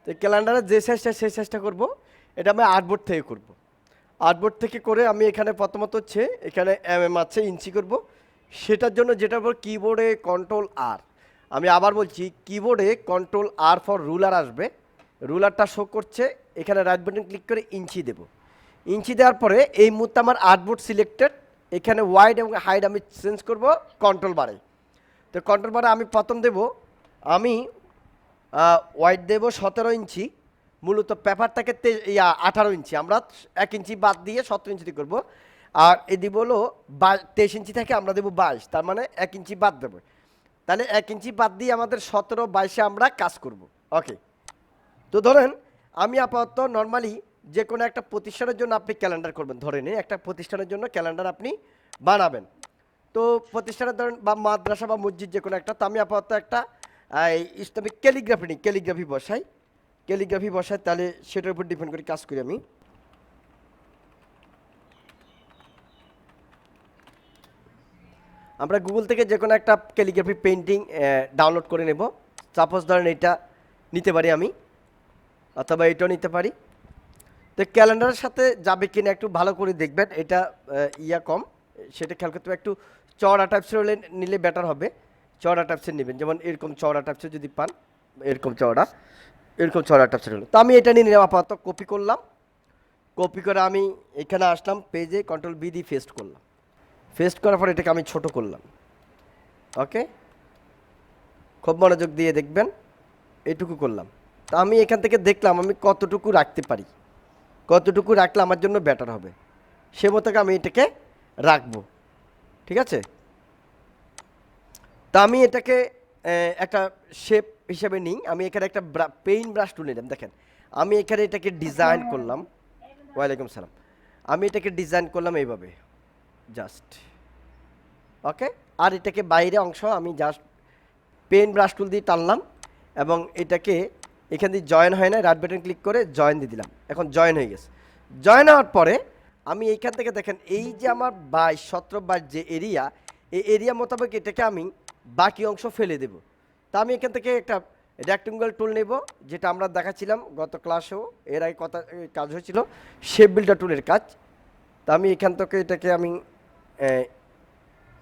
তো ক্যালেন্ডারে যে সাইজটা সেই সাইজটা করবো, এটা আমি আর্টবোর্ড থেকে করব। আর্টবোর্ড থেকে করে আমি এখানে প্রথমত হচ্ছে এখানে আছে ইঞ্চি করব। সেটার জন্য যেটা বল কিবোর্ডে কন্ট্রোল আর, আমি আবার বলছি কিবোর্ডে কন্ট্রোল আর ফর রুলার আসবে, রুলারটা শো করছে, এখানে রাইট বাটন ক্লিক করে ইঞ্চি দেব। ইঞ্চি দেওয়ার পরে এই মুহূর্তে আমার আর্টবোর্ড সিলেক্টেড, এখানে ওয়াইড এবং হাইট আমি চেঞ্জ করব কন্ট্রোল বারে। তো কন্ট্রোল বারে আমি প্রথম দেব, আমি ওয়াইড দেব 17 ইঞ্চি, মূলত পেপারটাকে 18 ইঞ্চি, আমরা 1 ইঞ্চি বাদ দিয়ে 17 ইঞ্চি করব। আর এই দিব হলো 23 ইঞ্চি থেকে আমরা দেবো 22, তার মানে 1 ইঞ্চি বাদ দেবো। তাহলে 1 ইঞ্চি বাদ দিয়ে আমাদের 17, 22-এ আমরা কাজ করব। ওকে, তো ধরেন আমি আপাতত নর্মালি যে কোনো একটা প্রতিষ্ঠানের জন্য আপনি ক্যালেন্ডার করবেন, ধরে নিন একটা প্রতিষ্ঠানের জন্য ক্যালেন্ডার আপনি বানাবেন। তো প্রতিষ্ঠানের ধরেন বা মাদ্রাসা বা মসজিদ যে কোনো একটা, তো আমি আপাতত একটা ইসলামিক ক্যালিগ্রাফি নিই, ক্যালিগ্রাফি বসাই, তাহলে সেটার উপর ডিপেন্ড করে কাজ করি আমি। আমরা গুগল থেকে যে কোনো একটা ক্যালিগ্রাফি পেন্টিং ডাউনলোড করে নেব। সাপোজ ধরেন এটা নিতে পারি আমি, অথবা এটাও নিতে পারি। তো ক্যালেন্ডারের সাথে যাবে কিনা একটু ভালো করে দেখবেন, এটা কম, সেটা খেয়াল করতে হবে। একটু চওড়া টাইপসের হলে নিলে বেটার হবে, চওড়া টাইপসের নেবেন, যেমন এরকম চওড়া টাইপসের যদি পান, এরকম চওড়া টাইপসের হলো। তো আমি এটা নিয়ে নিলাম, আপাতত কপি করলাম, কপি করে আমি এখানে আসলাম, পেজে কন্ট্রোল বি দিয়ে পেস্ট করলাম, পেস্ট করার পর এটাকে আমি ছোট করলাম। ওকে, খুব মনোযোগ দিয়ে দেখবেন, এটুকু করলাম। তা আমি এখান থেকে দেখলাম আমি কতটুকু রাখতে পারি, কতটুকু রাখলে আমার জন্য বেটার হবে, সে মতো আমি এটাকে রাখবো। ঠিক আছে, তা আমি এটাকে একটা শেপ হিসেবে নিই। আমি এখানে একটা পেইন্ট ব্রাশ টুল নিলাম, দেখেন আমি এখানে এটাকে ডিজাইন করলাম। ওয়ালাইকুম সালাম। আমি এটাকে ডিজাইন করলাম এইভাবে জাস্ট। ওকে, আর এটাকে বাইরে অংশ আমি জাস্ট পেন ব্রাশ টুল দিয়ে টানলাম, এবং এটাকে এখান দিয়ে জয়েন হয় না, রাইট বাটন ক্লিক করে জয়েন দিয়ে দিলাম, এখন জয়েন হয়ে গেছে। জয়েন হওয়ার পরে আমি এইখান থেকে দেখেন এই যে আমার 22, 17, 22 যে এরিয়া, এই এরিয়া মোতাবেক এটাকে আমি বাকি অংশ ফেলে দেব। তা আমি এখান থেকে একটা রেক্টেঙ্গল টুল নেব, যেটা আমরা দেখাচ্ছিলাম গত ক্লাসেও, এর আগে কথা কাজ হয়েছিল, শেপ বিল্ডার টুলের কাজ। তা আমি এখান থেকে এটাকে আমি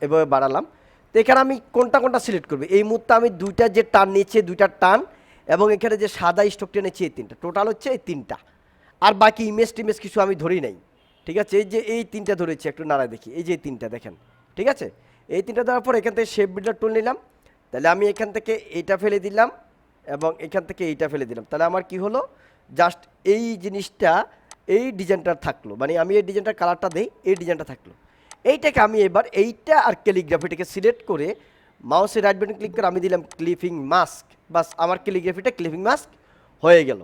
এভাবে বাড়ালাম। তো এখানে আমি কোনটা কোনটা সিলেক্ট করবো, এই মুহূর্তে আমি দুইটা যে টান নিয়েছি, দুইটা টান, এবং এখানে যে সাদা স্টক টেনেছি, এই তিনটা টোটাল হচ্ছে এই তিনটা। আর বাকি ইমেজ টিমেজ কিছু আমি ধরি নাই। ঠিক আছে, এই যে এই তিনটা ধরেছি, একটু নাড়ায় দেখি, এই যে এই তিনটা দেখেন। ঠিক আছে, এই তিনটা দেওয়ার পর এখান থেকে শেপ বিল্ডার টুল নিলাম, তাহলে আমি এখান থেকে এইটা ফেলে দিলাম, এবং এখান থেকে এইটা ফেলে দিলাম। তাহলে আমার কি হলো, জাস্ট এই জিনিসটা, এই ডিজাইনটা থাকলো, মানে আমি এই ডিজাইনটার কালারটা দিই, এই ডিজাইনটা থাকলো। এইটাকে আমি এবার এইটা আর ক্যালিগ্রাফিটাকে সিলেক্ট করে মাউসের রাইট বাটন ক্লিক করে আমি দিলাম ক্লিপিং মাস্ক, বাস আমার ক্যালিগ্রাফিটা ক্লিপিং মাস্ক হয়ে গেল।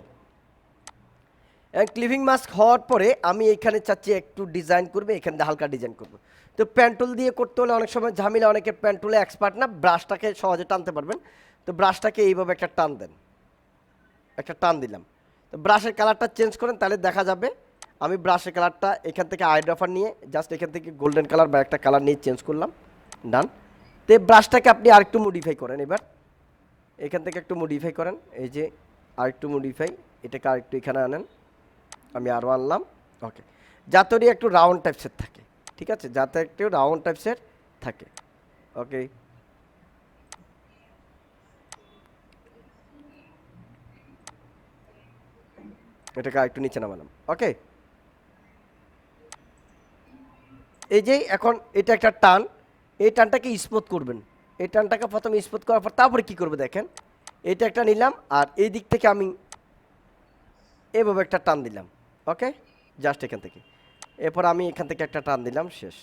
ক্লিপিং মাস্ক হওয়ার পরে আমি এখানে চাচ্ছি একটু ডিজাইন করবে, এখানে হালকা ডিজাইন করবো। তো প্যান্টুল দিয়ে করতে হলে অনেক সময় ঝামেলা, অনেকে প্যান্টুলে এক্সপার্ট না, ব্রাশটাকে সহজে টানতে পারবেন। তো ব্রাশটাকে এইভাবে একটা টান দেন, একটা টান দিলাম। তো ব্রাশের কালারটা চেঞ্জ করেন, তাহলে দেখা যাবে। আমি ব্রাশের কালারটা এখান থেকে আইড্রফার নিয়ে জাস্ট এখান থেকে গোল্ডেন কালার বা একটা কালার নিয়ে চেঞ্জ করলাম, ডান। তো ব্রাশটাকে আপনি আরেকটু মডিফাই করেন, এবার এখান থেকে একটু মডিফাই করেন, এই যে আরেকটু মডিফাই, এটাকে আরেকটু এখানে আনেন, আমি আরও আনলাম। ওকে, যাতে একটু রাউন্ড টাইপসের থাকে। ঠিক আছে, যাতে একটু রাউন্ড টাইপসের থাকে। ওকে, এটাকে আরেকটু নিচে নামালাম। ওকে, এই যে এখন এটা একটা টান, এই টানটাকে স্মুথ করবেন। এই টানটাকে প্রথমে স্মুথ করার পর তারপরে কী করবে দেখেন, এটা একটা নিলাম, আর এই দিক থেকে আমি এভাবে একটা টান দিলাম। ওকে, জাস্ট এখান থেকে, এরপর আমি এখান থেকে একটা টান দিলাম, শেষ।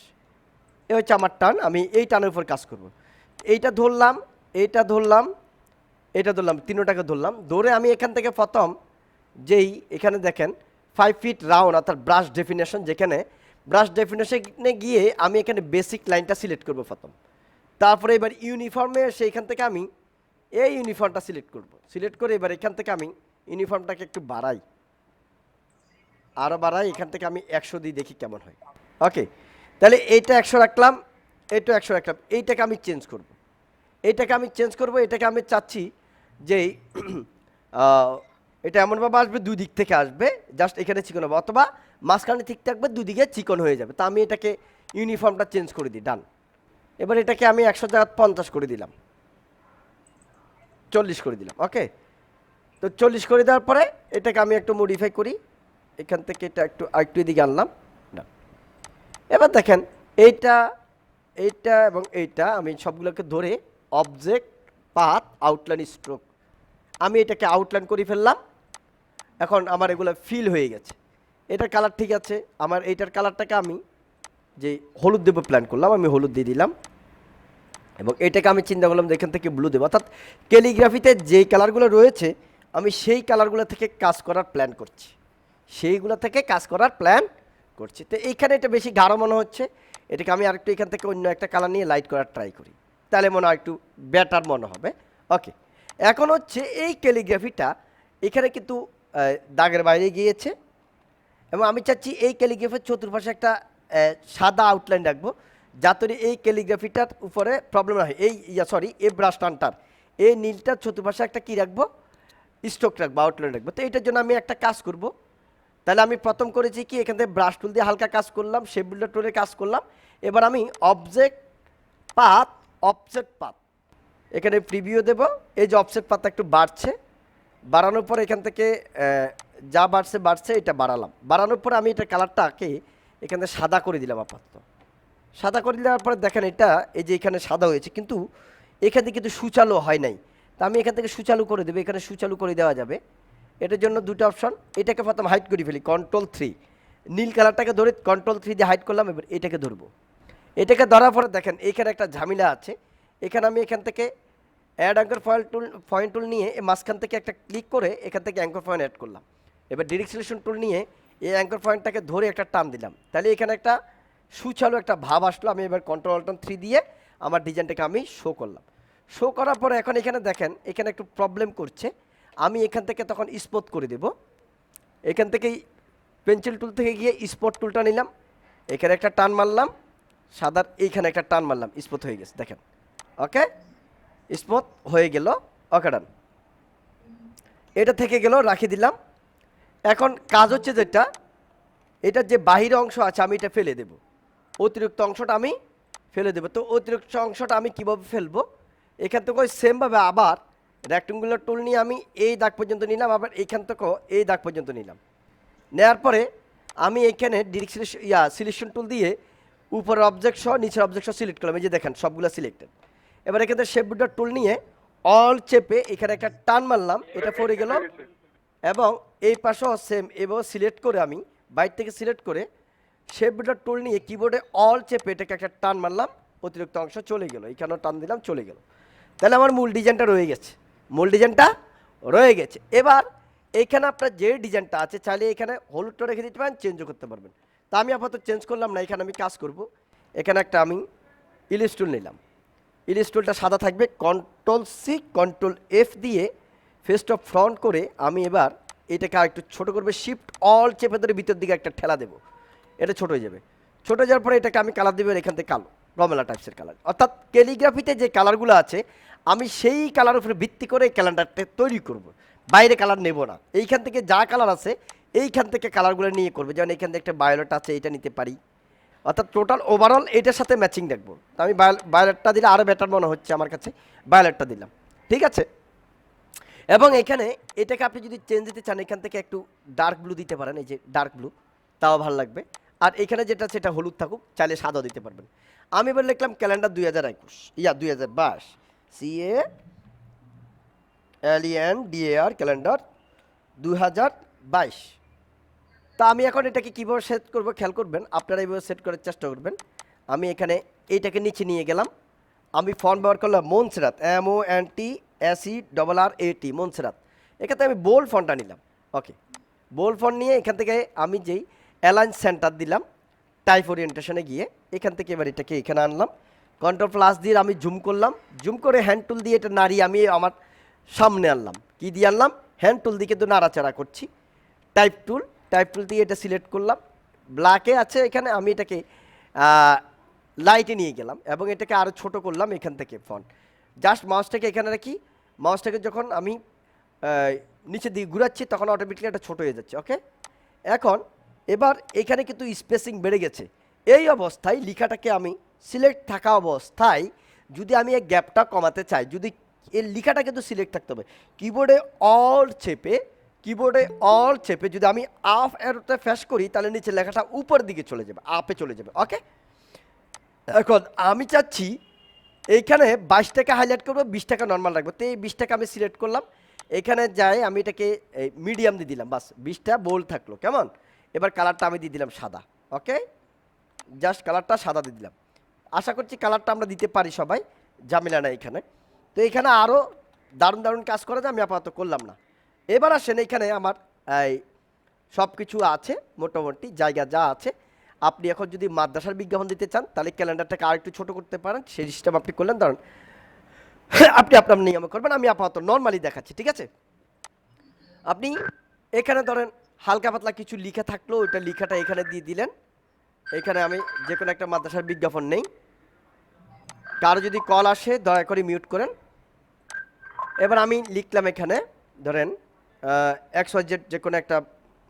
এ হচ্ছে আমার টান, আমি এই টানের উপর কাজ করব। এইটা ধরলাম, এইটা ধরলাম, এটা ধরলাম, তিনটাকে ধরলাম, ধরে আমি এখান থেকে প্রথম যেই এখানে দেখেন 5 ফিট রাউন্ড, অর্থাৎ ব্রাশ ডেফিনেশন, যেখানে ব্রাশ ডেফিনেশনে গিয়ে আমি এখানে বেসিক লাইনটা সিলেক্ট করব প্রথম। তারপরে এবার ইউনিফর্মে সেইখান থেকে আমি এই ইউনিফর্মটা সিলেক্ট করব, সিলেক্ট করে এবার এখান থেকে আমি ইউনিফর্মটাকে একটু বাড়াই, আরও বাড়াই, এখান থেকে আমি 100 দিয়ে দেখি কেমন হয়। ওকে, তাহলে এইটা 100 রাখলাম, এইটা 100 রাখলাম, এইটাকে আমি চেঞ্জ করব, এইটাকে আমি চেঞ্জ করব, এটাকে আমি চাচ্ছি যে এটা এমনভাবে আসবে দুই দিক থেকে আসবে, জাস্ট এখানে চিকন হবে, অথবা মাঝখানে ঠিক থাকবে, দুদিকে চিকন হয়ে যাবে। তো আমি এটাকে ইউনিফর্মটা চেঞ্জ করে দিই, ডান। এবার এটাকে আমি 100 জায়গা 50 করে দিলাম, 40 করে দিলাম, ওকে। তো 40 করে দেওয়ার পরে এটাকে আমি একটু মডিফাই করি, এখান থেকে এটা একটু আরেকটু এদিকে আনলাম, ডান। এবার দেখেন এইটা এইটা এবং এইটা আমি সবগুলোকে ধরে অবজেক্ট পাথ আউটলাইন স্ট্রোক আমি এটাকে আউটলাইন করে ফেললাম। এখন আমার এগুলো ফিল হয়ে গেছে, এটার কালার ঠিক আছে। আমার এইটার কালারটাকে আমি যে হলুদ দেবো প্ল্যান করলাম, আমি হলুদ দিয়ে দিলাম, এবং এটাকে আমি চিন্তা করলাম যে এখান থেকে ব্লু দেবো। অর্থাৎ ক্যালিগ্রাফিতে যেই কালারগুলো রয়েছে আমি সেই কালারগুলো থেকে কাজ করার প্ল্যান করছি, সেইগুলো থেকে কাজ করার প্ল্যান করছি। তো এইখানে এটা বেশি গাঢ় মনে হচ্ছে, এটাকে আমি আরেকটু এখান থেকে অন্য একটা কালার নিয়ে লাইট করার ট্রাই করি, তাহলে মনে হয় একটু বেটার মনে হবে, ওকে। এখন হচ্ছে এই ক্যালিগ্রাফিটা এখানে কিন্তু দাগের বাইরে গিয়েছে, এবং আমি চাচ্ছি এই ক্যালিগ্রাফির চতুর্পাশে একটা সাদা আউটলাইন রাখবো, যাতে এই ক্যালিগ্রাফিটার উপরে প্রবলেম না হয়। এই ব্রাশ টানটার এই নীলটার চতুর্পাশে একটা কী রাখবো, স্ট্রোক রাখবো, আউটলাইন রাখবো। তো এইটার জন্য আমি একটা কাজ করব। তাহলে আমি প্রথম করেছি কি, এখান থেকে ব্রাশ টুল দিয়ে হালকা কাজ করলাম, শেপ বিল্ডার টুলে কাজ করলাম। এবার আমি অবজেক্ট পাথ অফসেট পাথ এখানে প্রিভিউ দেব। এই যে অফসেট পাথটা একটু বাড়ছে, বাড়ানোর পর এখান থেকে যা বাড়ছে এটা বাড়ালাম। বাড়ানোর পর আমি এটা কালারটাকে এখানে সাদা করে দিলাম আপাতত। সাদা করে দেওয়ার পরে দেখেন এটা এই যে এখানে সাদা হয়েছে, কিন্তু এখান থেকে কিন্তু সুচালু হয় নাই। তা আমি এখান থেকে সুচালু করে দেবো, এখানে সুচালু করে দেওয়া যাবে। এটার জন্য দুটো অপশন, এটাকে প্রথম হাইড করে ফেলি, কন্ট্রোল 3, নীল কালারটাকে ধরে কন্ট্রোল 3 দিয়ে হাইড করলাম। এবার এটাকে ধরবো, এটাকে ধরার পরে দেখেন এখানে একটা ঝামেলা আছে। এখানে আমি এখান থেকে অ্যাড অ্যাঙ্কর পয়েন্ট টুল নিয়ে মাঝখান থেকে একটা ক্লিক করে এখান থেকে অ্যাঙ্কর পয়েন্ট অ্যাড করলাম। এবার ডিরেক্ট সিলেকশন টুল নিয়ে এই অ্যাঙ্কর পয়েন্টটাকে ধরে একটা টান দিলাম, তাহলে এখানে একটা সুচালু একটা ভাব আসলো। আমি এবার কন্ট্রোল 3 দিয়ে আমার ডিজাইনটাকে আমি শো করলাম। শো করার পরে এখন এখানে দেখেন এখানে একটু প্রবলেম করছে, আমি এখান থেকে তখন স্পট করে দেব। এখান থেকেই পেন্সিল টুল থেকে গিয়ে স্পট টুলটা নিলাম, এখানে একটা টান মারলাম, সাদার এইখানে একটা টান মারলাম, স্পট হয়ে গেছে দেখেন, ওকে, স্মুথ হয়ে গেল, ওকে ডান। এটা থেকে গেল, রাখি দিলাম। এখন কাজ হচ্ছে যেটা, এটার যে বাহির অংশ আছে আমি এটা ফেলে দেব, অতিরিক্ত অংশটা আমি ফেলে দেবো। তো অতিরিক্ত অংশটা আমি কীভাবে ফেলবো, এখান থেকে ওই সেমভাবে আবার রেক্টেঙ্গুলার টুল নিয়ে আমি এই দাগ পর্যন্ত নিলাম, আবার এইখান থেকেও এই দাগ পর্যন্ত নিলাম। নেওয়ার পরে আমি এইখানে ডিরেক্ট সিলেকশন টুল দিয়ে উপরের অবজেক্ট সহ নিচের অবজেক্ট সহ সিলেক্ট করলাম, এই যে দেখেন সবগুলো সিলেক্টেড। এবার এখান থেকে শেপ বিল্ডার টুল নিয়ে অল চেপে এখানে একটা টান মারলাম, এটা পড়ে গেল। এবং এই পাশেও সেম এবার সিলেক্ট করে আমি বাইর থেকে সিলেক্ট করে শেপ বিল্ডার টুল নিয়ে কিবোর্ডে অল চেপে এটাকে একটা টান মারলাম, অতিরিক্ত অংশ চলে গেল, এখানেও টান দিলাম, চলে গেল। তাহলে আমার মূল ডিজাইনটা রয়ে গেছে, মূল ডিজাইনটা রয়ে গেছে। এবার এইখানে আপনার যে ডিজাইনটা আছে চাইলে এখানে হলুদটা রেখে দিতে পারেন, চেঞ্জও করতে পারবেন। তা আমি আপাতত চেঞ্জ করলাম না, এখানে আমি কাজ করব। এখানে একটা আমি ইলিশ টুল নিলাম, ইলিশ টুলটা সাদা থাকবে, কন্ট্রোল-C কন্ট্রোল-F দিয়ে ফেসটা ফ্রন্ট করে আমি এবার এটাকে আর একটু ছোটো করবে, শিফট অল চেপে ধরে ভিতর দিকে একটা ঠেলা দেবো, এটা ছোটো হয়ে যাবে। ছোটো হয়ে যাওয়ার পরে এটাকে আমি কালার দেবো, এখান থেকে কালো রমেলা টাইপসের কালার। অর্থাৎ ক্যালিগ্রাফিতে যে কালারগুলো আছে আমি সেই কালার উপরে ভিত্তি করে এই ক্যালেন্ডারটা তৈরি করব, বাইরে কালার নেব না। এইখান থেকে যা কালার আছে এইখান থেকে কালারগুলো নিয়ে করবে, যেমন এইখান থেকে একটা ভায়োলেট আছে, এটা নিতে পারি। অর্থাৎ টোটাল ওভারঅল এটার সাথে ম্যাচিং দেখবো। তো আমি ভায়োলেটটা দিলে আরও বেটার মনে হচ্ছে আমার কাছে, ভায়োলেটটা দিলাম, ঠিক আছে। এবং এখানে এটাকে আপনি যদি চেঞ্জ দিতে চান এখান থেকে একটু ডার্ক ব্লু দিতে পারেন, এই যে ডার্ক ব্লু, তাও ভালো লাগবে। আর এখানে যেটা আছে এটা হলুদ থাকুক, চাইলে সাদা দিতে পারবেন। আমি এবার লিখলাম ক্যালেন্ডার 2021 2022 CALENDAR ক্যালেন্ডার 2022। তা আমি এখন এটাকে কীভাবে সেট করবো খেয়াল করবেন, আপনারা এইভাবে সেট করার চেষ্টা করবেন। আমি এখানে এইটাকে নিচে নিয়ে গেলাম, আমি ফন্ট ব্যবহার করলাম মনসেরাত, MONTSERRAT মনসেরাত। এখান থেকে আমি বোল্ড ফন্টটা নিলাম, ওকে। বোল্ড ফন্ট নিয়ে এখান থেকে আমি যেই অ্যালাইন সেন্টার দিলাম, টাইপ ওরিয়েন্টেশনে গিয়ে এখান থেকে এবার এটাকে এখানে আনলাম, কন্ট্রোল+ দিয়ে আমি জুম করলাম, জুম করে হ্যান্ড টুল দিয়ে এটা নাড়িয়ে আমি আমার সামনে আনলাম। কি দিয়ে আনলাম? হ্যান্ড টুল দিয়ে কিন্তু নাড়াচাড়া করছি। টাইপ টুল দিয়ে এটা সিলেক্ট করলাম, ব্ল্যাকে আছে এখানে, আমি এটাকে লাইটে নিয়ে গেলাম এবং এটাকে আরও ছোট করলাম। এখান থেকে ফন্ট জাস্ট মাউসটাকে এখানে রাখি, মাউসটাকে যখন আমি নিচের দিকে ঘুরাচ্ছি তখন অটোমেটিক্যালি এটা ছোট হয়ে যাচ্ছে। ওকে, এখন এবার এখানে কিন্তু স্পেসিং বেড়ে গেছে। এই অবস্থায় লেখাটাকে আমি সিলেক্ট থাকা অবস্থায় যদি আমি এই গ্যাপটা কমাতে চাই, যদি এই লেখাটা কিন্তু সিলেক্ট থাকতে হবে, কিবোর্ডে অল চেপে যদি আমি আপ অ্যারোতে ফ্যাশ করি তাহলে নিচে লেখাটা উপরের দিকে চলে যাবে, আপে চলে যাবে। ওকে, এখন আমি চাচ্ছি এইখানে 22 টাকা হাইলাইট করবো, 20 টাকা নর্মাল রাখবো। তো এই 20 টাকা আমি সিলেক্ট করলাম, এখানে যাই আমি এটাকে মিডিয়াম দিয়ে দিলাম, বাস 20টা বোল্ড থাকলো। কেমন, এবার কালারটা আমি দিয়ে দিলাম সাদা। ওকে, জাস্ট কালারটা সাদা দিয়ে দিলাম। আশা করছি কালারটা আমরা দিতে পারি সবাই, ঝামেলা না এখানে। তো এখানে আরও দারুণ দারুণ কাজ করা যায়, আমি আপাতত করলাম না। এবার আসেন এখানে আমার এই সব কিছু আছে, মোটামুটি জায়গা যা আছে। আপনি এখন যদি মাদ্রাসার বিজ্ঞাপন দিতে চান তাহলে ক্যালেন্ডারটাকে আর একটু ছোটো করতে পারেন, সেই সিস্টেম আপনি করলেন। ধরেন আপনি আপনার নিয়মে করবেন, আমি আপাতত নর্মালি দেখাচ্ছি, ঠিক আছে। আপনি এখানে ধরেন হালকা পাতলা কিছু লিখা থাকলো, ওইটা লিখাটা এখানে দিয়ে দিলেন। এখানে আমি যে কোনো একটা মাদ্রাসার বিজ্ঞাপন নেই, কারো যদি কল আসে দয়া করে মিউট করেন। এবার আমি লিখলাম এখানে ধরেন XYZ যে কোনো একটা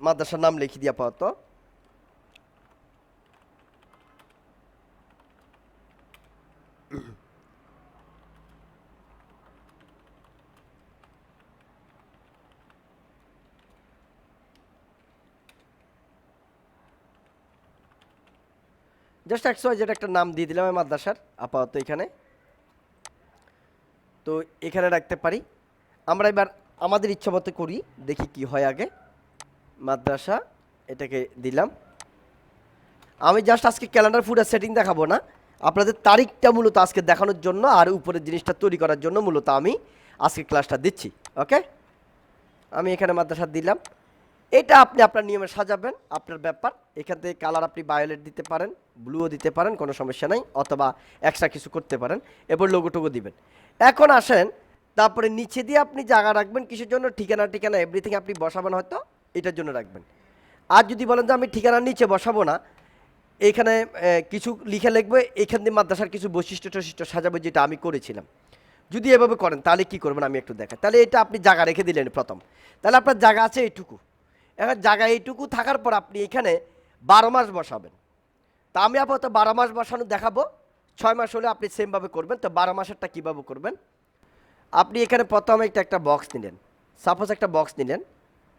মাদ্রাসার নাম লিখে দিয়ে আপাতত। জাস্ট XYZ একটা নাম দিয়ে দিলাম আমি মাদ্রাসার আপাতত এখানে। তো এখানে রাখতে পারি আমরা। এবার আমাদের ইচ্ছা মতো করি, দেখি কি হয়। আগে মাদ্রাসা এটাকে দিলাম। আমি জাস্ট আজকে ক্যালেন্ডার ফুডের সেটিং দেখাবো না, আপনাদের তারিখটা মূলত আজকে দেখানোর জন্য আর উপরের জিনিসটা তৈরি করার জন্য মূলত আমি আজকে ক্লাসটা দিচ্ছি। ওকে, আমি এখানে মাদ্রাসা দিলাম। এটা আপনি আপনার নিয়মে সাজাবেন, আপনার ব্যাপার। এখান থেকে কালার আপনি ভায়োলেট দিতে পারেন, ব্লুও দিতে পারেন, কোনো সমস্যা নাই, অথবা এক্সট্রা কিছু করতে পারেন। এরপর লোগোটোগো দিবেন। এখন আসেন তারপরে নিচে দিয়ে আপনি জায়গা রাখবেন কিসের জন্য, ঠিকানা এভরিথিং আপনি বসাবেন হয়তো এটার জন্য রাখবেন। আর যদি বলেন যে আমি ঠিকানার নিচে বসাবো না, এখানে কিছু লিখে লিখবে, এখান দিয়ে মাদ্রাসার কিছু বৈশিষ্ট্য সাজাবো, যেটা আমি করেছিলাম। যদি এভাবে করেন তাহলে কি করবেন আমি একটু দেখাই। তাহলে এটা আপনি জায়গা রেখে দিলেন প্রথম, তাহলে আপনার জায়গা আছে এইটুকু। এখন জায়গা এইটুকু থাকার পর আপনি এখানে 12 মাস বসাবেন। তা আমি আপাতত 12 মাস বসানো দেখাবো, 6 মাস হলে আপনি সেমভাবে করবেন। তো 12 মাসেরটা কীভাবে করবেন, আপনি এখানে প্রথমে একটা বক্স নিলেন, সাপোজ একটা বক্স নিলেন।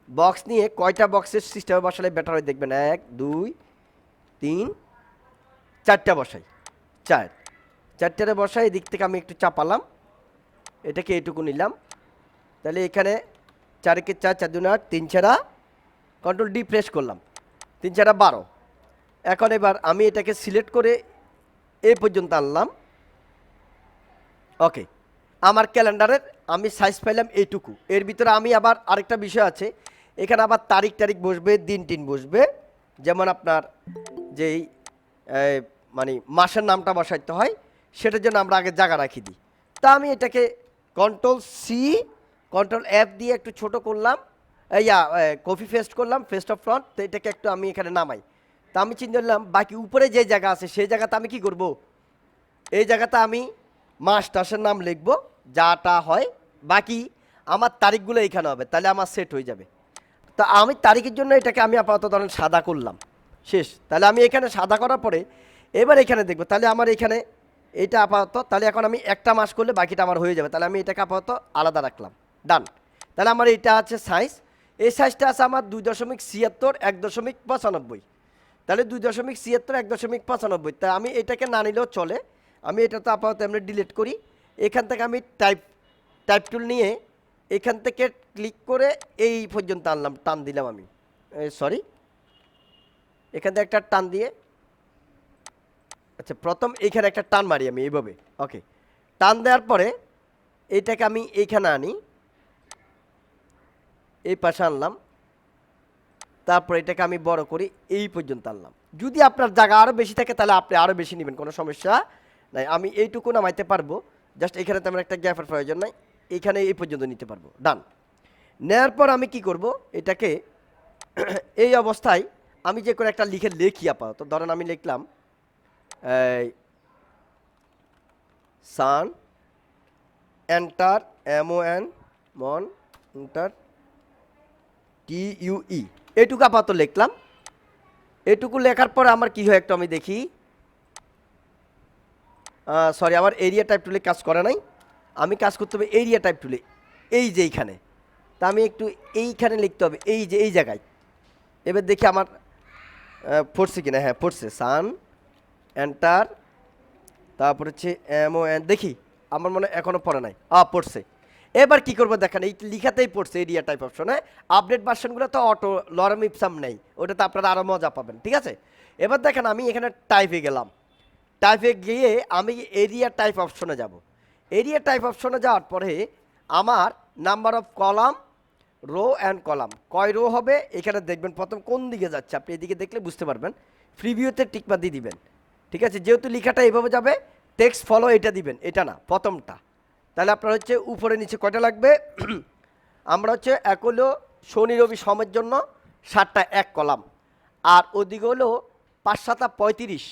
বক্স নিয়ে কয়টা বক্সের সিস্টেমে বসালে বেটার হয় দেখবেন, 1 2 3 4টা বসাই, 4টারে বসাই। এদিক থেকে আমি একটু চাপালাম, এটাকে এইটুকু নিলাম। তাহলে এখানে 4 কে 4, 4 2 8, 3 ছাড়া কন্ট্রোল ডি প্রেস করলাম, 3 ছাড়া 12। এখন এবার আমি এটাকে সিলেক্ট করে এই পর্যন্ত আনলাম। ওকে, আমার ক্যালেন্ডারের আমি সাইজ পাইলাম এইটুকু। এর ভিতরে আমি আবার আরেকটা বিষয় আছে, এখানে আবার তারিখ বসবে, দিন বসবে। যেমন আপনার যেই মানে মাসের নামটা বসাইতে হয়, সেটার জন্য আমরা আগে জায়গা রাখি দিই। তা আমি এটাকে CTRL-C CTRL-F দিয়ে একটু ছোট করলাম, কপি পেস্ট করলাম, পেস্ট অফ ফ্রন্ট। তো এটাকে একটু আমি এখানে নামাই। তা আমি চিন্তা করলাম বাকি উপরে যে জায়গা আছে সেই জায়গাতে আমি কি করব, এই জায়গাতে আমি মাসটাসের নাম লিখব যাটা হয়, বাকি আমার তারিখগুলো এখানে হবে, তাহলে আমার সেট হয়ে যাবে। তা আমি তারিখের জন্য এটাকে আমি আপাতত ধরেন সাদা করলাম, শেষ। তাহলে আমি এখানে সাদা করার পরে এবার এখানে দেখব, তাহলে আমার এখানে এটা আপাতত, তাহলে এখন আমি একটা মাস করলে বাকিটা আমার হয়ে যাবে। তাহলে আমি এটাকে আপাতত আলাদা রাখলাম, ডান। তাহলে আমার এটা আছে সাইজ, এই সাইজটা আছে আমার 2.76 1.95। তাহলে 2.76 1.95। তাই আমি এটাকে না নিলেও চলে, আমি এটা তো আপাতত এমনি ডিলিট করি। এখান থেকে আমি টাইপ টুল নিয়ে এখান থেকে ক্লিক করে এই পর্যন্ত আনলাম, টান দিলাম আমি, সরি, এখান থেকে একটা টান দিয়ে, আচ্ছা প্রথম এইখানে একটা টান মারি আমি এইভাবে। ওকে, টান দেওয়ার পরে এইটাকে আমি এইখানে আনি, এই পাশে আনলাম, তারপর এটাকে আমি বড় করি, এই পর্যন্ত আনলাম। যদি আপনার জায়গা আরও বেশি থাকে তাহলে আপনি আরও বেশি নেবেন, কোনো সমস্যা নাই। আমি এইটুকু নামাইতে পারবো, জাস্ট এখানে তেমন একটা গ্যাপের প্রয়োজন নাই, এইখানে এই পর্যন্ত নিতে পারবো, ডান। নেওয়ার পর আমি কি করব, এটাকে এই অবস্থায় আমি যে করে একটা লিখি আপাতত। ধরেন আমি লিখলাম সান, এন্টার, MON, মন, এন্টার, TUE এটুকু আপাতত লিখলাম। এটুকু লেখার পরে আমার কি হয় একটু আমি দেখি। সরি, আমার এরিয়া টাইপ টুলে কাজ করে নাই, আমি কাজ করতে হবে এরিয়া টাইপ টুলে, এই যে এইখানে। তা আমি একটু এইখানে লিখতে হবে, এই যে এই জায়গায়। এবার দেখি আমার পড়ছে কিনা। হ্যাঁ পড়ছে, সান এন্টার, তারপর হচ্ছে MON, দেখি আমার মনে এখনও পড়ে নাই। পড়ছে। এবার কি করবো দেখেন, এই লিখাতেই পড়ছে এরিয়া টাইপ অপশনে। আপডেট ভার্সনগুলো তো অটো, লরম ইপসাম নেই, ওটাতে আপনারা আরও মজা পাবেন, ঠিক আছে। এবার দেখেন আমি এখানে টাইপে গেলাম, টাইপে গিয়ে আমি এরিয়া টাইপ অপশনে যাব। এরিয়া টাইপ অপশনে যাওয়ার পরে আমার number of column, rho and column, কয় রো হবে এখানে দেখবেন। প্রথম কোন দিকে যাচ্ছে আপনি এদিকে দেখলে বুঝতে পারবেন, প্রিভিউতে টিকমা দিয়ে দিবেন, ঠিক আছে। যেহেতু লেখাটা এইভাবে যাবে, টেক্সট ফলো এটা দিবেন, এটা না প্রথমটা। তাহলে আপনার হচ্ছে উপরে নিচে কয়টা লাগবে আমরা হচ্ছে এক হলো শনি রবি সমের জন্য 7টা এক কলাম, আর ওদিকে হলো 5 7 35,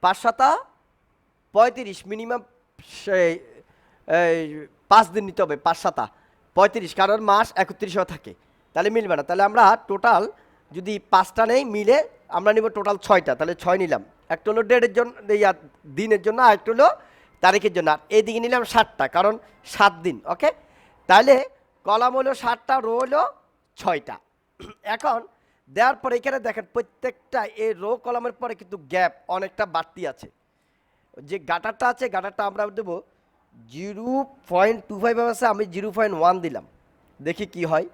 5 7 35 মিনিমাম 5 দিন নিতে হবে, 5 7 35, কারণ মাস 31 থাকে, তাহলে মিলবে না। তাহলে আমরা টোটাল যদি 5টা নেই মিলে আমরা নিব টোটাল 6টা, তাহলে 6 নিলাম। একটা হলো ডেটের জন্য, দিনের জন্য, আর একটা হলো তারিখের জন্য, আর এইদিকে নিলাম 7টা, কারণ 7 দিন। ওকে, তাহলে কলাম হলো 7টা, রো হলো 6টা। এখন দেওয়ার পরে এখানে দেখেন প্রত্যেকটা এই রো কলামের পরে কিন্তু গ্যাপ অনেকটা বাড়তি আছে। যে গাটারটা আছে, গাটারটা আমরা দেবো 0.25 আছে, আমি 0.1 দিলাম, দেখি কি হয়।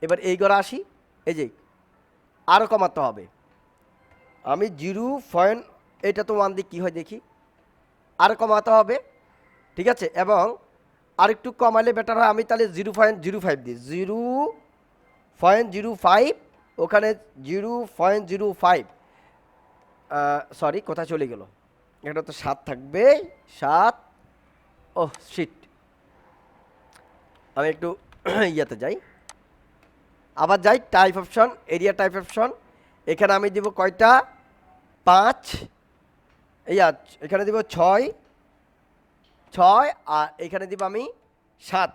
এবার এই ঘরে আসি, এই যে আরও কমাতে হবে, আমি 0. এটা তো 1 দিই, কী হয় দেখি, আরও কমাতে হবে, ঠিক আছে। এবং আরেকটু কমালে বেটার হয়, আমি তাহলে 0.05 দিই, 0.05, ওখানে 0.05, সরি কোথায় চলে গেল, এটা তো 7 থাকবে, 7, ও শিট, আমি একটু ইয়াতে যাই, আবার যাই type option, area type option, এখানে আমি দিব কয়টা, 5, এখানে দিব 6, আর এখানে দিব আমি 7,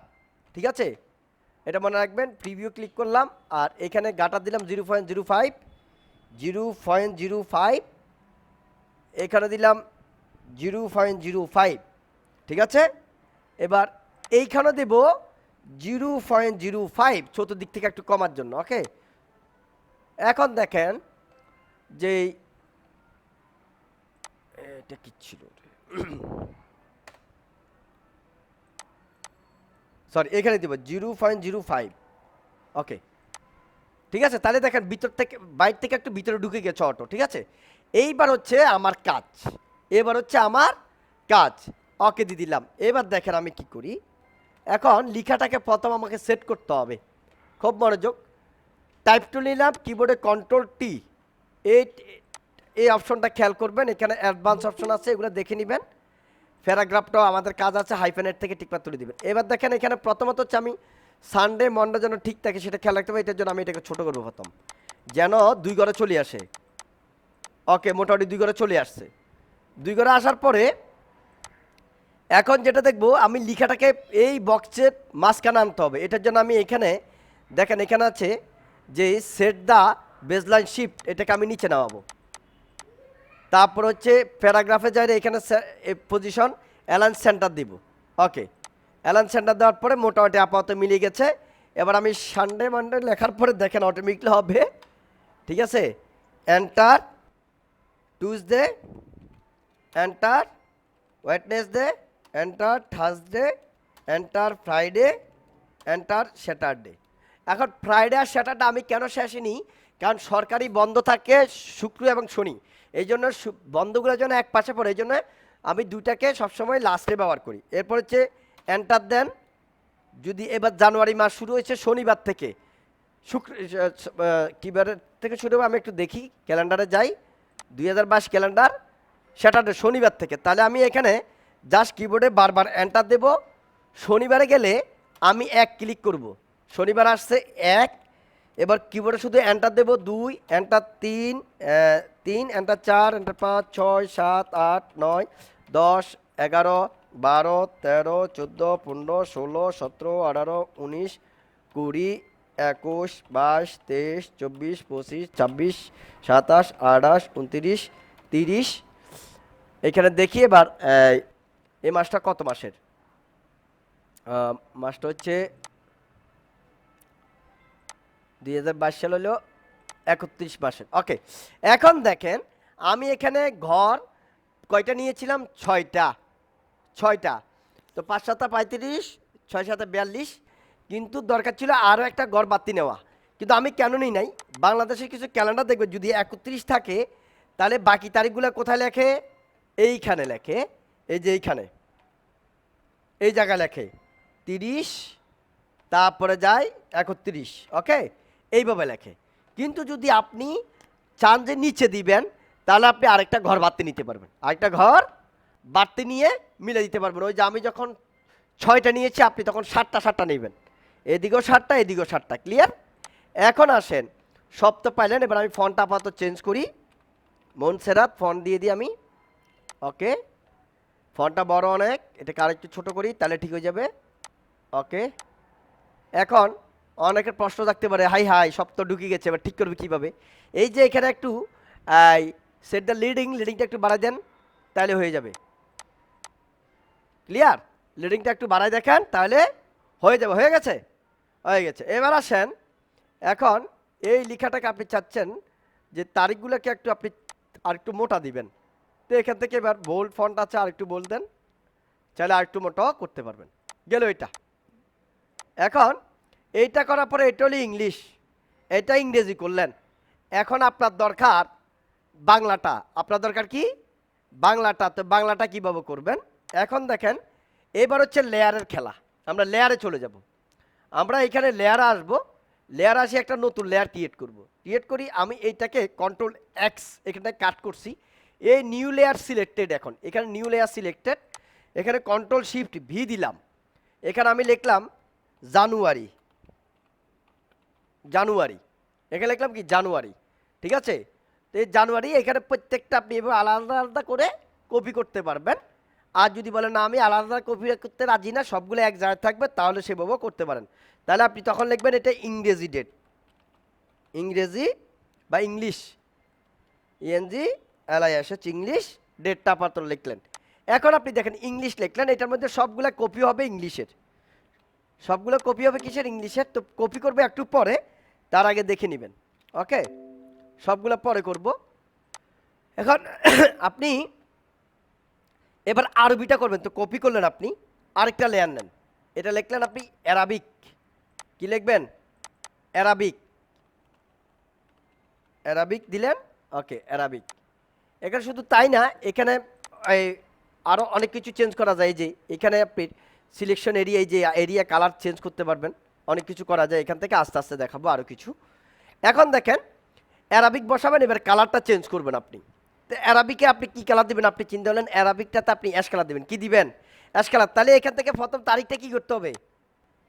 ঠিক আছে। এটা মনে রাখবেন। প্রিভিউ ক্লিক করলাম, আর এখানে গাটা দিলাম 0.05, 0.05, এখানে দিলাম 0.05, ঠিক আছে। এবার এইখানে দেব 0.05, চতুর্দিক থেকে একটু কমার জন্য। ওকে, এখন দেখেন যে এটা কি ছিল, সরি এখানে দিব 0.05। ওকে, ঠিক আছে। তাহলে দেখেন ভিতর থেকে, বাইরে থেকে একটু ভিতরে ঢুকে গেছে অটো, ঠিক আছে। এইবার হচ্ছে আমার কাজ, এবার হচ্ছে আমার কাজ। ওকে দিয়ে দিলাম। এবার দেখেন আমি কি করি, এখন লেখাটাকে প্রথম আমাকে সেট করতে হবে, খুব মনোযোগ। টাইপ টু নিলাম, কিবোর্ডে Ctrl+T, এই অপশনটা খেয়াল করবেন, এখানে অ্যাডভান্স অপশন আছে, এগুলো দেখে নেবেন। প্যারাগ্রাফটাও আমাদের কাজ আছে, হাইফেনের থেকে টিকপাত তুলে দিবেন। এবার দেখেন এখানে প্রথমত হচ্ছে আমি সানডে মন্ডে যেন ঠিক থাকে সেটা খেয়াল রাখতে হবে। এটার জন্য আমি এটাকে ছোটো করবো প্রথম, যেন 2 ঘরে চলে আসে। ওকে, মোটামুটি 2 ঘরে চলে আসছে। 2 ঘরে আসার পরে এখন যেটা দেখবো, আমি লেখাটাকে এই বক্সের মাঝখানে আনতে হবে। এটার জন্য আমি এখানে দেখেন, এখানে আছে যে সেট দ্য বেসলাইন শিফট, এটাকে আমি নিচে নামাবো। তারপর হচ্ছে প্যারাগ্রাফে যাই, এখানে পজিশন অ্যালাইন সেন্টার দিব। ওকে, অ্যালাইন সেন্টার দেওয়ার পরে মোটামুটি আপাতত মিলিয়ে গেছে। এবার আমি সানডে মানডে লেখার পরে দেখেন অটোমেটিকলি হবে, ঠিক আছে। Enter Tuesday, enter Wednesday, enter Thursday, enter Friday, enter Saturday. এখন ফ্রাইডে আর স্যাটারডে আমি কেন শেষে নিই, কারণ সরকারি বন্ধ থাকে শুক্র এবং শনি, এই জন্য বন্ধগুলোর জন্য এক পাশে পড়ে, এই জন্য আমি দুটাকে সবসময় লাস্টে ব্যবহার করি। এরপর হচ্ছে এন্টার দেন, যদি এবার জানুয়ারি মাস শুরু হয়েছে শনিবার থেকে, কিবার থেকে শুরু হবে আমি একটু দেখি, ক্যালেন্ডারে যাই, 2022 ক্যালেন্ডার, স্যাটারডে শনিবার থেকে। তাহলে আমি এখানে জাস্ট কিবোর্ডে বারবার এন্টার দেব। শনিবারে গেলে আমি 1 ক্লিক করব, শনিবার আসছে 1, এবার কিবোর্ডে শুধু এন্টার দেব 2, এন্টার 3, এন্টার 4, এন্টার 5, 6, 7, 8, 9, 10, 11, 12, 13, 14, 15, 16, 17, 18, 19, 20, 21 22 23 24 25 26 27 28 29 30। এখানে দেখি এবার এই মাসটা কত মাসের, মাসটা হচ্ছে 2022 সাল হলো 31 মাসের। ওকে, এখন দেখেন আমি এখানে ঘর কয়টা নিয়েছিলাম, 6টা। তো 5 7 35, 6 7 42, কিন্তু দরকার ছিল আরও একটা ঘর বাড়তি নেওয়া। কিন্তু আমি কেন নিই নাই, বাংলাদেশের কিছু ক্যালেন্ডার দেখবে যদি 31 থাকে তাহলে বাকি তারিখগুলো কোথায় লেখে, এইখানে লেখে, এই যে এইখানে এই জায়গায় লেখে 30, তারপরে যায় 31। ওকে, এইভাবে লেখে। কিন্তু যদি আপনি চান যে নিচে দিবেন তাহলে আপনি আরেকটা ঘর বাড়তে নিতে পারবেন, আরেকটা ঘর বাড়তে নিয়ে মিলে দিতে পারবেন। ওই যে আমি যখন 6টা নিয়েছি আপনি তখন 7টা নেবেন, এদিকেও 7টা এদিকেও 7টা। ক্লিয়ার? এখন আসেন, সব তো পাইলেন, এবার আমি ফন্টটা আপাতত চেঞ্জ করি, মনসেরাত ফন্ট দিয়ে দিই আমি। ওকে, ফন্টটা বড় অনেক, এটাকে আরেকটু ছোট করি তাহলে ঠিক হয়ে যাবে। ওকে, এখন অনেকের প্রশ্ন থাকতে পারে, হাই হাই সব তো ঢুকে গেছে, এবার ঠিক করবে কীভাবে? এই যে এখানে একটু সেট দ্য লিডিংটা একটু বাড়াই দেন তাহলে হয়ে যাবে। ক্লিয়ার? লিডিংটা একটু বাড়াই দেখেন তাহলে হয়ে যাবে। হয়ে গেছে? হয়ে গেছে। এবার আসেন, এখন এই লেখাটাকে আপনি চাচ্ছেন যে তারিখগুলোকে একটু আপনি আরেকটু মোটা দিবেন, তো এখান থেকে এবার বোল্ড ফন্ট আছে, আরেকটু বোল্ড দেন, চাইলে আরেকটু মোটাও করতে পারবেন। গেল এটা। এখন এইটা করার পরে এটা হলো ইংলিশ, এটা ইংরেজি করলেন। এখন আপনার দরকার বাংলাটা, আপনার দরকার কি বাংলাটা। তো বাংলাটা কীভাবে করবেন? এখন দেখেন এবার হচ্ছে লেয়ারের খেলা, আমরা লেয়ারে চলে যাব। আমরা এখানে লেয়ারে আসবো, লেয়ার আসি একটা নতুন লেয়ার ক্রিয়েট করি। আমি এইটাকে Ctrl+X এখানটায় কাট করছি, এই নিউ লেয়ার সিলেক্টেড। এখন এখানে নিউ লেয়ার সিলেক্টেড, এখানে Ctrl+Shift+V দিলাম, এখানে আমি লিখলাম জানুয়ারি, এখানে লিখলাম কি জানুয়ারি। ঠিক আছে? তো এই জানুয়ারি এখানে প্রত্যেকটা আপনি এভাবে আলাদা আলাদা করে কপি করতে পারবেন। আর যদি বলেন না আমি আলাদা কপি করতে রাজি না, সবগুলো এক জায়গায় থাকবে, তাহলে সেভাবেও করতে পারেন। তাহলে আপনি তখন লিখবেন এটা ইংরেজি ডেট, ইংরেজি বা ইংলিশ, ENGLISH হচ্ছে ইংলিশ, ডেটটা আপাতত লিখলেন। এখন আপনি দেখেন ইংলিশ লিখলেন, এটার মধ্যে সবগুলো কপি হবে ইংলিশের, সবগুলো কপি হবে কিসের, ইংলিশের। তো কপি করবে একটু পরে, তার আগে দেখে নেবেন। ওকে, সবগুলো পরে করব। এখন আপনি এবার আরবিটা করবেন, তো কপি করলেন আপনি, আরেকটা লেয়ার নেন, এটা লিখলেন আপনি অ্যারাবিক। কি লিখবেন? অ্যারাবিক দিলেন। ওকে, অ্যারাবিক। এখানে শুধু তাই না, এখানে আরও অনেক কিছু চেঞ্জ করা যায়। যে এখানে আপনি সিলেকশন এরিয়া, এই যে এরিয়া কালার চেঞ্জ করতে পারবেন, অনেক কিছু করা যায়। এখান থেকে আস্তে আস্তে দেখাবো আরও কিছু। এখন দেখেন অ্যারাবিক বসাবেন, এবার কালারটা চেঞ্জ করবেন আপনি। তো অ্যারাবিকে আপনি কী কালার দেবেন? আপনি চিন্তা করলেন অ্যারাবিকটাতে আপনি অ্যাশ কালার দেবেন। কি দিবেন? Ash colour. তাহলে এখান থেকে প্রথম তারিখটা কি করতে হবে,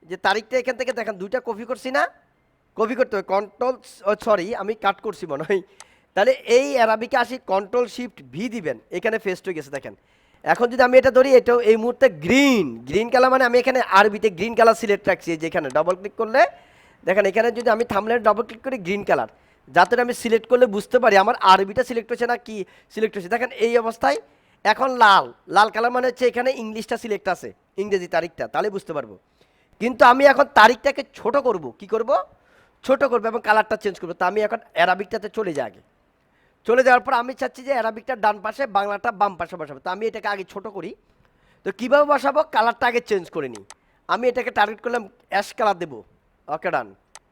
যে তারিখটা এখান থেকে দেখেন দুইটা কপি করছি না, কপি করতে হবে সরি আমি কাট করছি মনে হয়। তাহলে এই অ্যারাবিকে আসি Ctrl+Shift+V দিবেন, এখানে ফেস্ট হয়ে গেছে দেখেন। এখন যদি আমি এটা ধরি, এটাও এই মুহূর্তে গ্রিন কালার, মানে আমি এখানে আরবিতে গ্রিন কালার সিলেক্ট রাখছি। যেখানে ডবল ক্লিক করলে দেখেন, এখানে যদি আমি থাম্বনেইলে ডবল ক্লিক করি গ্রিন কালার, যাতে আমি সিলেক্ট করলে বুঝতে পারি আমার আরবিটা সিলেক্ট হচ্ছে না কি সিলেক্ট হচ্ছে। দেখেন এই অবস্থায় এখন লাল কালার, মানে হচ্ছে এখানে ইংলিশটা সিলেক্ট আছে, ইংরেজি তারিখটা, তাহলে বুঝতে পারবো। কিন্তু আমি এখন তারিখটাকে ছোট করব, কি করব? ছোট করবো এবং কালারটা চেঞ্জ করবো। তো আমি এখন অ্যারাবিকটাতে চলে যাই। আগে চলে যাওয়ার পর আমি চাচ্ছি যে অ্যারাবিকটা ডান পাশে, বাংলাটা বাম পাশে বসাবো। তো আমি এটাকে আগে ছোট করি। তো কীভাবে বসাবো? কালারটা আগে চেঞ্জ করে নিই। আমি এটাকে টার্গেট করলাম, অ্যাশ কালার দেবো। ওকে, ডান,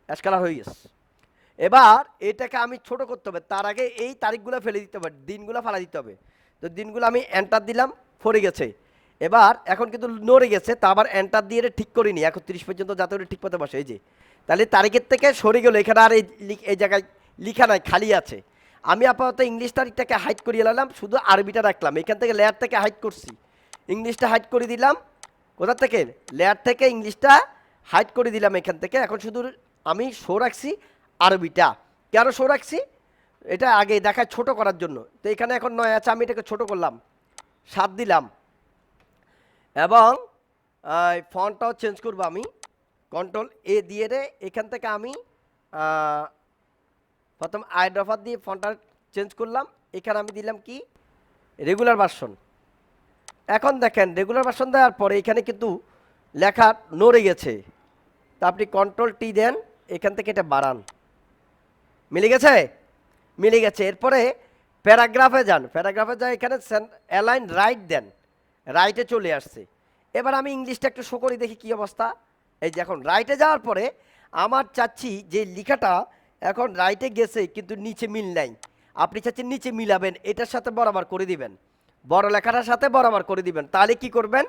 অ্যাশ কালার হয়ে গেছে। এবার এটাকে আমি ছোট করতে হবে, তার আগে এই তারিখগুলো ফেলে দিতে হবে, দিনগুলো ফেলা দিতে হবে। তো দিনগুলো আমি এন্টার দিলাম, ফরে গেছে। এবার এখন কিন্তু নড়ে গেছে, তা আবার এন্টার দিয়ে ঠিক করে নিই 31 পর্যন্ত, যাতে ওটা ঠিক মতো বসে। এই যে তাহলে তারিখের থেকে সরে গেল, এখানে আর এই জায়গায় লিখা নাই, খালি আছে। আমি আপাতত ইংলিশ তারিখটাকে হাইড করিয়ে নিলাম, শুধু আরবিটা রাখলাম। এখান থেকে লেয়ার থেকে হাইড করছি, ইংলিশটা হাইড করে দিলাম। কোথা থেকে? লেয়ার থেকে ইংলিশটা হাইড করে দিলাম এখান থেকে। এখন শুধু আমি শো রাখছি আরবিটা। কেন শো রাখছি? এটা আগে দেখায় ছোট করার জন্য। তো এখানে এখন 9 আছে, আমি এটাকে ছোট করলাম, 7 দিলাম। এবং ফন্টটাও চেঞ্জ করবো আমি, কন্ট্রোল এ দিয়ে রে এখান থেকে আমি প্রথম আইড্রপার দিয়ে ফন্টটা চেঞ্জ করলাম, এখানে আমি দিলাম কি রেগুলার ভার্সন। এখন দেখেন রেগুলার ভার্সন দেওয়ার পরে এখানে কিন্তু লেখা নড়ে গেছে, তা আপনি কন্ট্রোল টি দেন, এখান থেকে এটা বাড়ান, মিলে গেছে, মিলে গেছে। এরপরে প্যারাগ্রাফে যান, প্যারাগ্রাফে যান, এখানে অ্যালাইন রাইট দেন, রাইটে চলে আসছে। এবার আমি ইংলিশটা একটু শো করি দেখি কী অবস্থা। এই যে এখন রাইটে যাওয়ার পরে আমার চাচ্ছি যে লেখাটা এখন রাইটে গেছে কিন্তু নিচে মিল নাই, আপনি চাচ্ছেন নিচে মিলাবেন, এটার সাথে বরাবর করে দিবেন, বড় লেখাটার সাথে বরাবর করে দিবেন। তাহলে কি করবেন,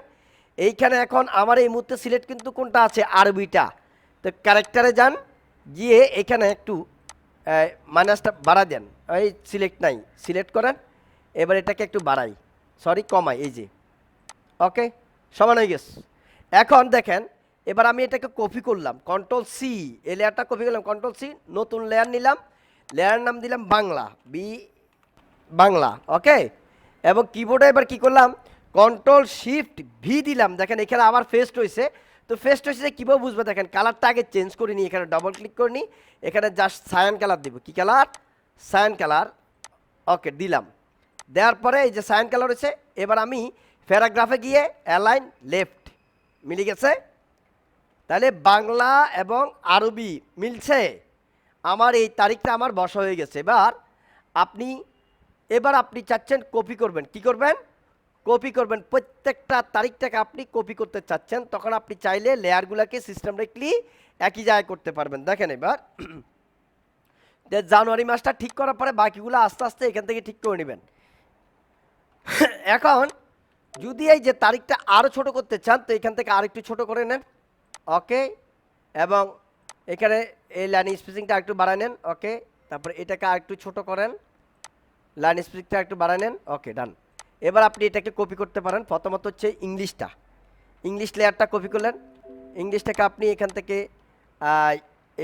এইখানে এখন আমার এই মুহূর্তে সিলেক্ট কিন্তু কোনটা আছে, আরবিটা। তো ক্যারেক্টারে যান, গিয়ে এখানে একটু মাইনাসটা বাড়া দেন, এই সিলেক্ট নাই, সিলেক্ট করেন, এবার এটাকে একটু বাড়াই, সরি কমাই, এই যে ওকে সমান হয়ে গেছে। এখন দেখেন এবার আমি এটাকে কপি করলাম, কন্ট্রোল সি, এই লেয়ারটা কপি করলাম, কন্ট্রোল সি, নতুন লেয়ার নিলাম, লেয়ার নাম দিলাম বাংলা, বাংলা, ওকে। এবং কিবোর্ডে এবার কি করলাম, কন্ট্রোল শিফট ভি দিলাম, দেখেন এখানে আবার ফেস্ট হয়েছে। তো ফেস্ট হয়েছে যে কীভাবে বুঝবে, দেখেন কালারটা আগে চেঞ্জ করে নিই, এখানে ডবল ক্লিক করে নিই, এখানে জাস্ট সায়ান কালার দিব, কি কালার, সায়ান কালার, ওকে দিলাম। দেওয়ার পরে এই যে সায়ান কালার হয়েছে, এবার আমি প্যারাগ্রাফে গিয়ে অ্যালাইন লেফট, মিলে গেছে। তাহলে বাংলা এবং আরবি মিলছে, আমার এই তারিখটা আমার বসা হয়ে গেছে। এবার আপনি চাচ্ছেন কপি করবেন, কি করবেন, কপি করবেন, প্রত্যেকটা তারিখটাকে আপনি কপি করতে চাচ্ছেন, তখন আপনি চাইলে লেয়ারগুলোকে সিস্টেমেটিকলি একই জায়গায় করতে পারবেন। দেখেন এবার জানুয়ারি মাসটা ঠিক করার পরে বাকিগুলো আস্তে আস্তে এখান থেকে ঠিক করে নেবেন। এখন যদি এই যে তারিখটা আরও ছোট করতে চান, তো এখান থেকে আরেকটু ছোট করে নেন, ওকে। এবং এখানে এই লাইন স্পেসিংটা একটু বাড়ায় নেন, ওকে। তারপরে এটাকে আরেকটু ছোট করেন, লাইন স্পেসিংটা একটু বাড়ায় নেন, ওকে ডান। এবার আপনি এটাকে কপি করতে পারেন, প্রথমত হচ্ছে ইংলিশটা, ইংলিশ লেয়ারটা কপি করলেন, ইংলিশটাকে আপনি এখান থেকে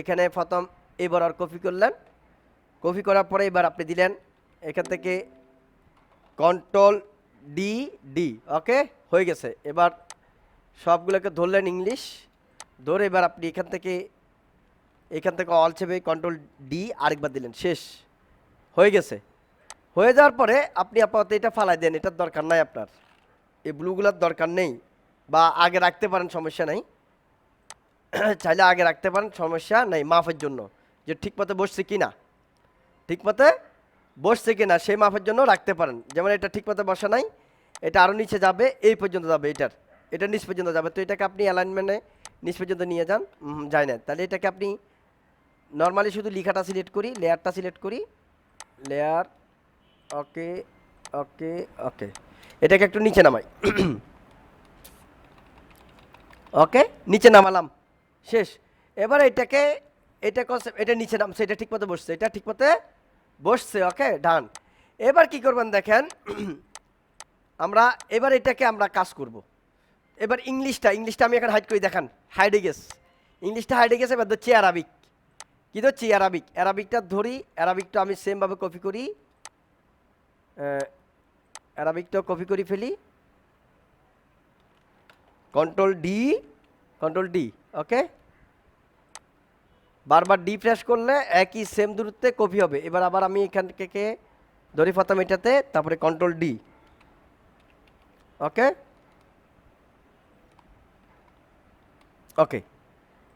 এখানে প্রথম এবার আর কপি করলেন, কপি করার পরে এবার আপনি দিলেন এখান থেকে কন্ট্রোল ডি ডি, ওকে হয়ে গেছে। এবার সবগুলোকে ধরলেন ইংলিশ, ধরে এবার আপনি এখান থেকে অল চেপে কন্ট্রোল ডি আরেকবার দিলেন, শেষ হয়ে গেছে। হয়ে যাওয়ার পরে আপনি আপাতত এটা ফালাই দেন, এটার দরকার নাই আপনার, এই ব্লুগুলোর দরকার নেই, বা আগে রাখতে পারেন সমস্যা নাই, চাইলে আগে রাখতে পারেন সমস্যা নাই, মাপের জন্য যে ঠিকমতো বসছে কি না, ঠিকমতো বসছে কি না সেই মাপের জন্য রাখতে পারেন। যেমন এটা ঠিকমতো বসা নাই, এটা আরও নিচে যাবে, এই পর্যন্ত যাবে, এটা নিচ পর্যন্ত যাবে, তো এটাকে আপনি অ্যালাইনমেন্টে নিচ পর্যন্ত নিয়ে যান, যায় না, তাহলে এটাকে আপনি নর্মালি শুধু লেখাটা সিলেক্ট করি, লেয়ারটা সিলেক্ট করি, লেয়ার, ওকে ওকে ওকে, এটাকে একটু নিচে নামাই, ওকে নিচে নামালাম, শেষ। এবার এটা নিচে নামছে, এটা ঠিকমতো বসছে, এটা ঠিকমতো বসছে, ওকে ডান। এবার কি করবেন দেখেন, আমরা এবার এটাকে আমরা কাজ করব। এবার ইংলিশটা আমি এখন হাইড করি, দেখান হাইডে গেছে, ইংলিশটা হাইডে গেছে। এবার ধরছি অ্যারাবিক, কি ধরছি অ্যারাবিকটা ধরি, অ্যারাবিকটা আমি সেমভাবে কপি করি, অ্যারাবিকটাও কপি করে ফেলি, কন্ট্রোল ডি, ওকে। বারবার ডি প্রেস করলে একই সেম দূরত্বে কপি হবে। এবার আবার আমি এখান থেকে ধরি প্রথম এটাতে, তারপরে কন্ট্রোল ডি, ওকে ওকে,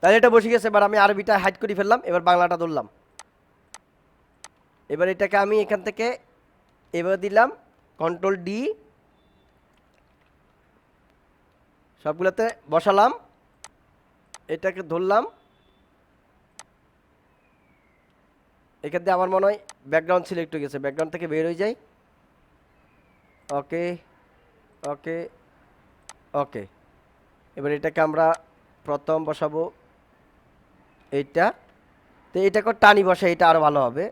তাহলে এটা বসে গেছে। এবার আমি আরবিটা হাইড করে ফেললাম, এবার বাংলাটা ধরলাম, এবার এটাকে আমি এখান থেকে এবার দিলাম কন্ট্রোল ডি, সবগুলোতে বসালাম, এটাকে ধরলাম, এখান থেকে আমার মনে হয় ব্যাকগ্রাউন্ড সিলেক্ট হয়ে গেছে, ব্যাকগ্রাউন্ড থেকে বের হয়ে যায়, ওকে ওকে ওকে। এবার এটাকে আমরা প্রথম বসাবো এইটা, তো এটাকে টানি বসে, এটা আরও ভালো হবে,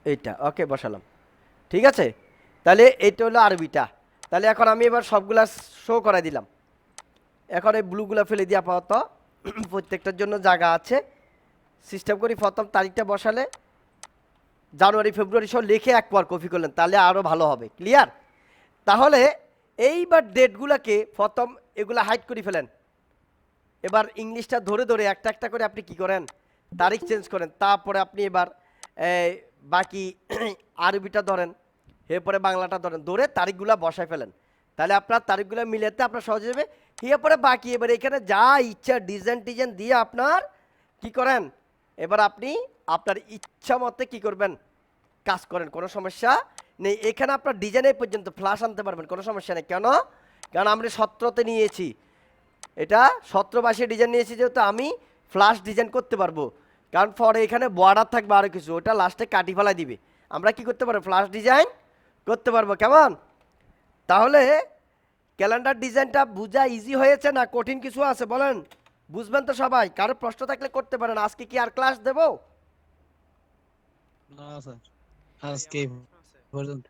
এইটা ওকে বসালাম, ঠিক আছে। তাহলে এইটা হলো আরবিটা। তাহলে এখন আমি এবার সবগুলা শো করাই দিলাম, এখন এই ব্লুগুলো ফেলে দিয়ে আপাতত প্রত্যেকটার জন্য জায়গা আছে, সিস্টেম করি প্রথম তারিখটা বসালে জানুয়ারি ফেব্রুয়ারি সব লিখে একবার কপি করলেন, তাহলে আরও ভালো হবে, ক্লিয়ার। তাহলে এইবার ডেটগুলোকে প্রথম এগুলো হাইড করে ফেলেন, এবার ইংলিশটা ধরে ধরে একটা একটা করে আপনি কি করেন, তারিখ চেঞ্জ করেন। তারপরে আপনি এবার বাকি আরবিটা ধরেন, এরপরে বাংলাটা ধরেন, ধরে তারিখগুলা বসায় ফেলেন। তাহলে আপনার তারিখগুলো মিলাতে আপনার সহজ হবে। এরপরে বাকি এবার এখানে যা ইচ্ছা ডিজাইন টিজাইন দিয়ে আপনার কি করেন, এবার আপনি আপনার ইচ্ছা মতে কি করবেন, কাজ করেন, কোনো সমস্যা নেই। এখানে আপনার ডিজাইনের পর্যন্ত ফ্লাশ আনতে পারবেন, কোনো সমস্যা নেই। কেন? কারণ আমরা 17তে নিয়েছি, এটা 17 22 ডিজাইন নিয়েছি, যেহেতু আমি ফ্লাশ ডিজাইন করতে পারবো। কারণ পরে এখানে বর্ডার থাকবে আরও কিছু, ওটা লাস্টে কাটি ফেলা দিবে, আমরা কি করতে পারবো, ফ্লাশ ডিজাইন করতে পারবো। কেমন? তাহলে ক্যালেন্ডার ডিজাইনটা বোঝা ইজি হয়েছে না কঠিন কিছু আছে বলেন? বুঝবেন তো সবাই? কারো প্রশ্ন থাকলে করতে পারেন। আজকে কি আর ক্লাস দেবো? না স্যার, আজকে এই পর্যন্ত।